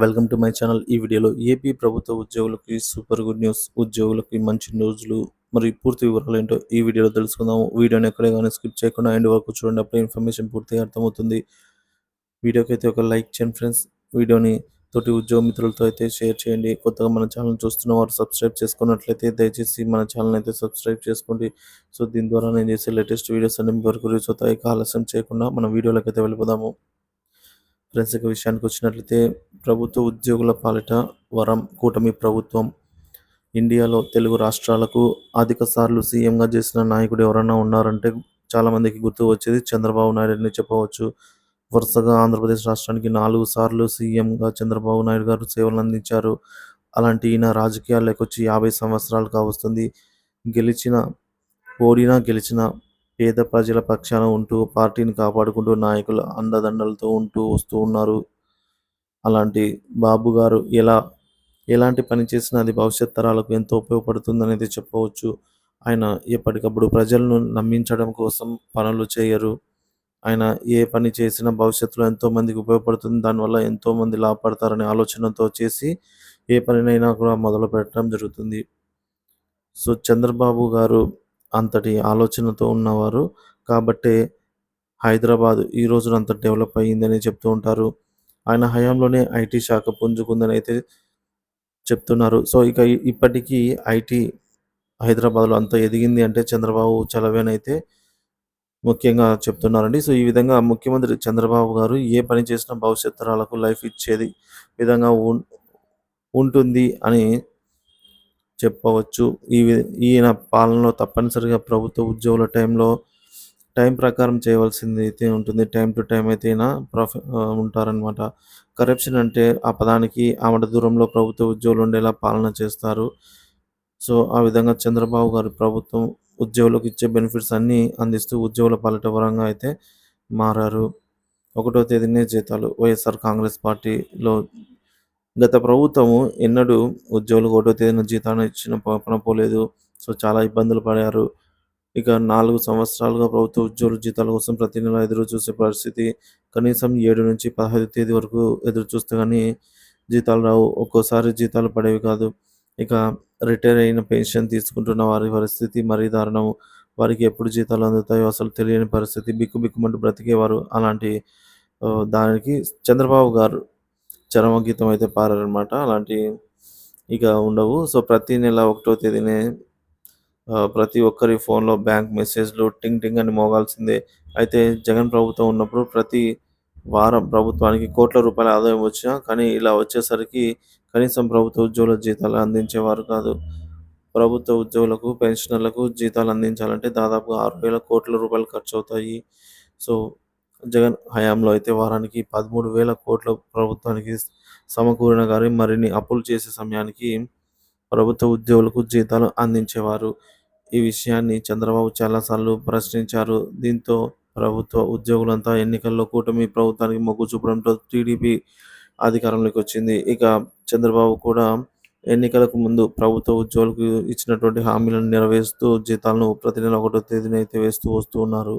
Welcome to my channel. ఈ వీడియోలో AP ప్రభుత్వ ఉద్యోగులకి సూపర్ గుడ్ న్యూస్, ఉద్యోగులకి మంచి న్యూస్లు మరియు పూర్తి వివరాలు ఏంటో ఈ వీడియోలో తెలుసుకుందాము. వీడియోని ఎక్కడే కానీ స్కిప్ చేయకుండా ఎండ్ వరకు చూడండి, అప్పుడే ఇన్ఫర్మేషన్ పూర్తిగా అర్థమవుతుంది. వీడియోకి అయితే ఒక లైక్ చేయండి ఫ్రెండ్స్. వీడియోని తోటి ఉద్యోగ మిత్రులతో అయితే షేర్ చేయండి. కొత్తగా మన ఛానల్ చూస్తున్న వారు సబ్స్క్రైబ్ చేసుకున్నట్లయితే దయచేసి మన ఛానల్ అయితే సబ్స్క్రైబ్ చేసుకోండి. సో దీని ద్వారా నేను చేసే లేటెస్ట్ వీడియోస్ అన్ని మీ వరకు రీచ్ అవుతాయి. ఆలస్యం చేయకుండా మన వీడియోలోకి అయితే వెళ్ళిపోదాము. ఫ్రెండ్స్, ఇక విషయానికి వచ్చినట్లయితే ప్రభుత్వ ఉద్యోగుల పాలిట వరం కూటమి ప్రభుత్వం. ఇండియాలో తెలుగు రాష్ట్రాలకు అధిక సార్లు సీఎంగా చేసిన నాయకుడు ఎవరైనా ఉన్నారంటే చాలామందికి గుర్తు వచ్చేది చంద్రబాబు నాయుడు అని చెప్పవచ్చు. వరుసగా ఆంధ్రప్రదేశ్ రాష్ట్రానికి 4 సార్లు సీఎంగా చంద్రబాబు నాయుడు గారు సేవలు అందించారు. అలాంటి ఈయన రాజకీయాల్లోకి వచ్చి 50 సంవత్సరాలు కావస్తుంది. గెలిచినా పేద ప్రజల పక్షాన ఉంటూ పార్టీని కాపాడుకుంటూ నాయకుల అండదండలతో ఉంటూ వస్తూ ఉన్నారు. అలాంటి బాబు గారు ఎలాంటి పని చేసినా అది భవిష్యత్ తరాలకు ఎంతో ఉపయోగపడుతుందనేది చెప్పవచ్చు. ఆయన ఎప్పటికప్పుడు ప్రజలను నమ్మించడం కోసం పనులు చేయరు. ఆయన ఏ పని చేసినా భవిష్యత్తులో ఎంతోమందికి ఉపయోగపడుతుంది, దానివల్ల ఎంతోమంది లాభపడతారనే ఆలోచనతో చేసి ఏ పనినైనా కూడా మొదలు పెట్టడం జరుగుతుంది. సో చంద్రబాబు గారు అంతటి ఆలోచనతో ఉన్నవారు కాబట్టే హైదరాబాద్ ఈ రోజున అంత డెవలప్ అయ్యిందని చెప్తూ ఉంటారు. ఆయన హయాంలోనే ఐటీ శాఖ పుంజుకుందని అయితే చెప్తున్నారు. సో ఇక ఇప్పటికీ ఐటీ హైదరాబాద్లో అంత ఎదిగింది అంటే చంద్రబాబు చలవేనైతే ముఖ్యంగా చెప్తున్నారండి. సో ఈ విధంగా ముఖ్యమంత్రి చంద్రబాబు గారు ఏ పని చేసినా భవిష్యత్ తరాలకు లైఫ్ ఇచ్చేది విధంగా ఉంటుంది అని చెప్పవచ్చు. ఈయన పాలనలో తప్పనిసరిగా ప్రభుత్వ ఉద్యోగుల టైం ప్రకారం చేయవలసింది అయితే ఉంటుంది. టైం టు టైం అయితే ఉంటారనమాట. కరప్షన్ అంటే ఆ పదానికి ఆమడ దూరంలో ప్రభుత్వ ఉద్యోగులు ఉండేలా పాలన చేస్తారు. సో ఆ విధంగా చంద్రబాబు గారు ప్రభుత్వం ఉద్యోగులకు ఇచ్చే బెనిఫిట్స్ అన్నీ అందిస్తూ ఉద్యోగుల పాలిట వరంగా అయితే మారారు. 1వ తేదీనే జీతాలు. వైఎస్ఆర్ కాంగ్రెస్ పార్టీలో గత ప్రభుత్వము ఎన్నడూ ఉద్యోగులకు 1వ తేదీన జీతాన్ని ఇచ్చిన పాపన పోలేదు. సో చాలా ఇబ్బందులు పడారు. ఇక 4 సంవత్సరాలుగా ప్రభుత్వ ఉద్యోగుల జీతాల కోసం ప్రతి నెల ఎదురు చూసే పరిస్థితి. కనీసం 7 నుంచి 15 తేదీ వరకు ఎదురు చూస్తే కానీ జీతాలు రావు. ఒక్కోసారి జీతాలు పడేవి కాదు. ఇక రిటైర్ అయిన పెన్షన్ తీసుకుంటున్న వారి పరిస్థితి మరీ దారుణం. వారికి ఎప్పుడు జీతాలు అందుతాయో అసలు తెలియని పరిస్థితి. బిక్కుబిక్కుమంటూ బ్రతికేవారు. అలాంటి దానికి చంద్రబాబు గారు చరమగీతం అయితే పాడారనమాట. అలాంటి ఇక ఉండవు. సో ప్రతి నెల 1వ తేదీనే ప్రతి ఒక్కరి ఫోన్లో బ్యాంక్ మెసేజ్లు టింగ్ టింగ్ అని మోగాల్సిందే. అయితే జగన్ ప్రభుత్వం ఉన్నప్పుడు ప్రతి వారం ప్రభుత్వానికి కోట్ల రూపాయల ఆదాయం వచ్చినా కానీ ఇలా వచ్చేసరికి కనీసం ప్రభుత్వ ఉద్యోగుల జీతాలు అందించేవారు కాదు. ప్రభుత్వ ఉద్యోగులకు, పెన్షనర్లకు జీతాలు అందించాలంటే దాదాపు 6,000 కోట్ల రూపాయలు ఖర్చు అవుతాయి. సో జగన్ హయాంలో అయితే వారానికి 13,000 కోట్ల ప్రభుత్వానికి సమకూరిన కానీ మరిన్ని అప్పులు చేసే సమయానికి ప్రభుత్వ ఉద్యోగులకు జీతాలు అందించేవారు. ఈ విషయాన్ని చంద్రబాబు చాలాసార్లు ప్రశ్నించారు. దీంతో ప్రభుత్వ ఉద్యోగులంతా ఎన్నికల్లో కూటమి ప్రభుత్వానికి మొగ్గు చూపడంతో టీడీపీ అధికారంలోకి వచ్చింది. ఇక చంద్రబాబు కూడా ఎన్నికలకు ముందు ప్రభుత్వ ఉద్యోగులకు ఇచ్చినటువంటి హామీలను నెరవేరుస్తూ జీతాలను ప్రతి నెల 1వ తేదీన అయితే వేస్తూ వస్తూ ఉన్నారు.